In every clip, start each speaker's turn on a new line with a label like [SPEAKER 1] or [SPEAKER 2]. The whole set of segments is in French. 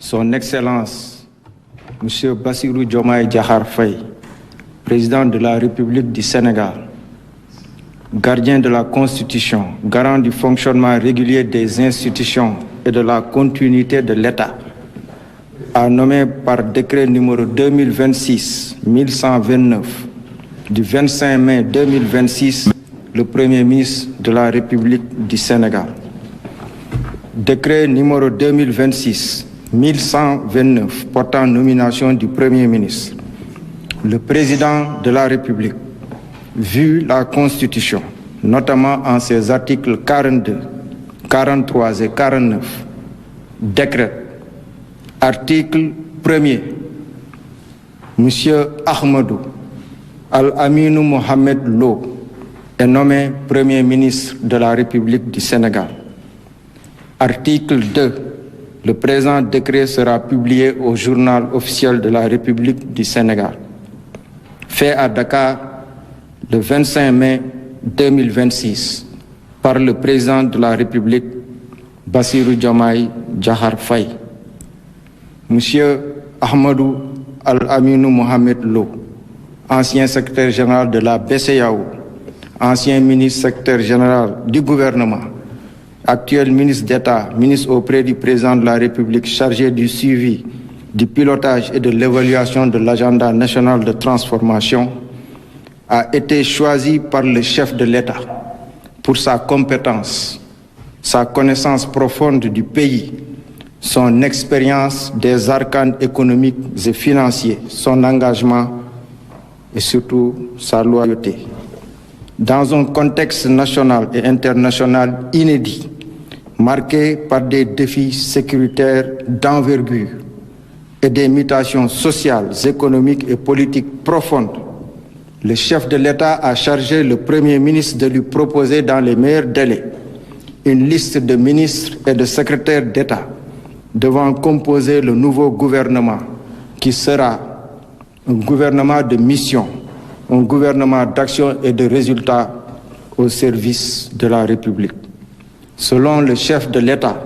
[SPEAKER 1] Son Excellence, M. Bassirou Diomaye Diakhar Faye, Président de la République du Sénégal, gardien de la Constitution, garant du fonctionnement régulier des institutions et de la continuité de l'État, a nommé par décret numéro 2026-1129 du 25 mai 2026 le Premier ministre de la République du Sénégal. Décret numéro 2026-1129 portant nomination du Premier ministre. Le Président de la République, vu la Constitution, notamment en ses articles 42, 43 et 49, décrète. Article 1er. Monsieur Ahmadou Al-Aminou Mohamed Lo est nommé Premier ministre de la République du Sénégal. Article 2. Le présent décret sera publié au journal officiel de la République du Sénégal. Fait à Dakar le 25 mai 2026 par le président de la République, Bassirou Diomaye Diakhar Faye. Monsieur Ahmadou Al-Aminou Mohamed Lo, ancien secrétaire général de la BCEAO, ancien ministre secrétaire général du gouvernement, actuel ministre d'État, ministre auprès du président de la République chargé du suivi, du pilotage et de l'évaluation de l'agenda national de transformation, a été choisi par le chef de l'État pour sa compétence, sa connaissance profonde du pays, son expérience des arcanes économiques et financiers, son engagement et surtout sa loyauté. Dans un contexte national et international inédit, marqué par des défis sécuritaires d'envergure et des mutations sociales, économiques et politiques profondes, le chef de l'État a chargé le Premier ministre de lui proposer dans les meilleurs délais une liste de ministres et de secrétaires d'État devant composer le nouveau gouvernement qui sera un gouvernement de mission, un gouvernement d'action et de résultats au service de la République. Selon le chef de l'État,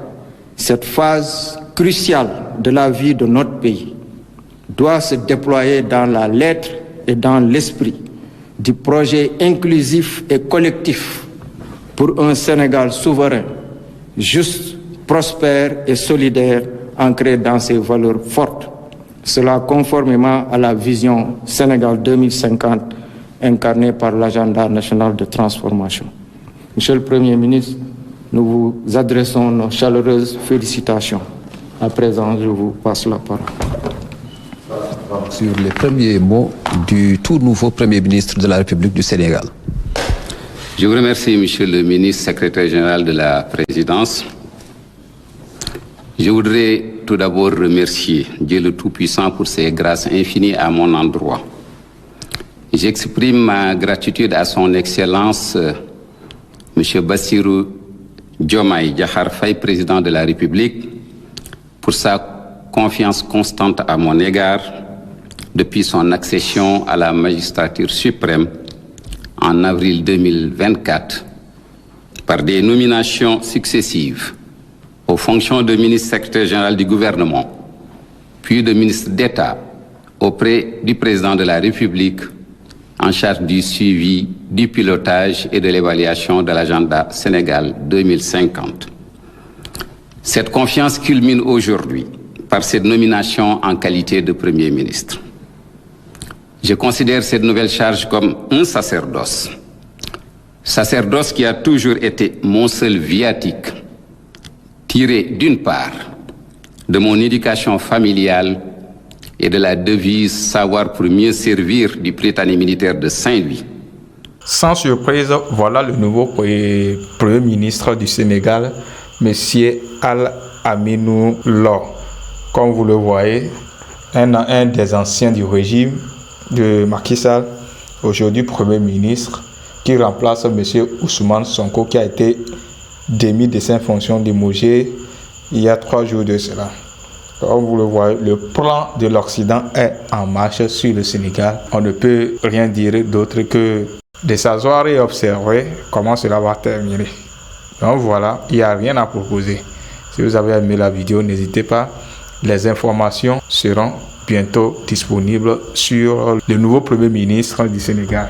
[SPEAKER 1] cette phase cruciale de la vie de notre pays doit se déployer dans la lettre et dans l'esprit du projet inclusif et collectif pour un Sénégal souverain, juste, prospère et solidaire, ancré dans ses valeurs fortes. Cela conformément à la vision Sénégal 2050 incarnée par l'agenda national de transformation. Monsieur le Premier ministre, nous vous adressons nos chaleureuses félicitations. À présent, je vous passe la parole.
[SPEAKER 2] Sur les premiers mots du tout nouveau Premier ministre de la République du Sénégal.
[SPEAKER 3] Je vous remercie, Monsieur le ministre, secrétaire général de la Présidence. Je voudrais tout d'abord remercier Dieu le Tout-Puissant pour ses grâces infinies à mon endroit. J'exprime ma gratitude à son Excellence, M. Bassirou Diomaye Diakhar Faye, Président de la République, pour sa confiance constante à mon égard depuis son accession à la magistrature suprême en avril 2024 par des nominations successives aux fonctions de ministre secrétaire général du gouvernement, puis de ministre d'État auprès du président de la République en charge du suivi, du pilotage et de l'évaluation de l'agenda Sénégal 2050. Cette confiance culmine aujourd'hui par cette nomination en qualité de Premier ministre. Je considère cette nouvelle charge comme un sacerdoce. Sacerdoce qui a toujours été mon seul viatique, tiré d'une part de mon éducation familiale et de la devise « Savoir pour mieux servir » du Prytanée militaire de Saint-Louis.
[SPEAKER 4] Sans surprise, voilà le nouveau Premier ministre du Sénégal, M. Al-Aminou Lo. Comme vous le voyez, un des anciens du régime de Macky Sall, aujourd'hui Premier ministre, qui remplace M. Ousmane Sonko, qui a été démis de ses fonctions démogées il y a 3 jours de cela. Comme vous le voyez, le plan de l'Occident est en marche sur le Sénégal. On ne peut rien dire d'autre que de s'asseoir et observer comment cela va terminer. Donc voilà, il n'y a rien à proposer. Si vous avez aimé la vidéo, n'hésitez pas les informations seront bientôt disponibles sur le nouveau Premier ministre du Sénégal.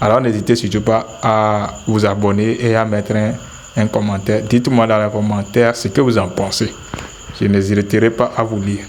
[SPEAKER 4] Alors n'hésitez surtout pas à vous abonner et à mettre un commentaire. Dites-moi dans les commentaires ce que vous en pensez. Je n'hésiterai pas à vous lire.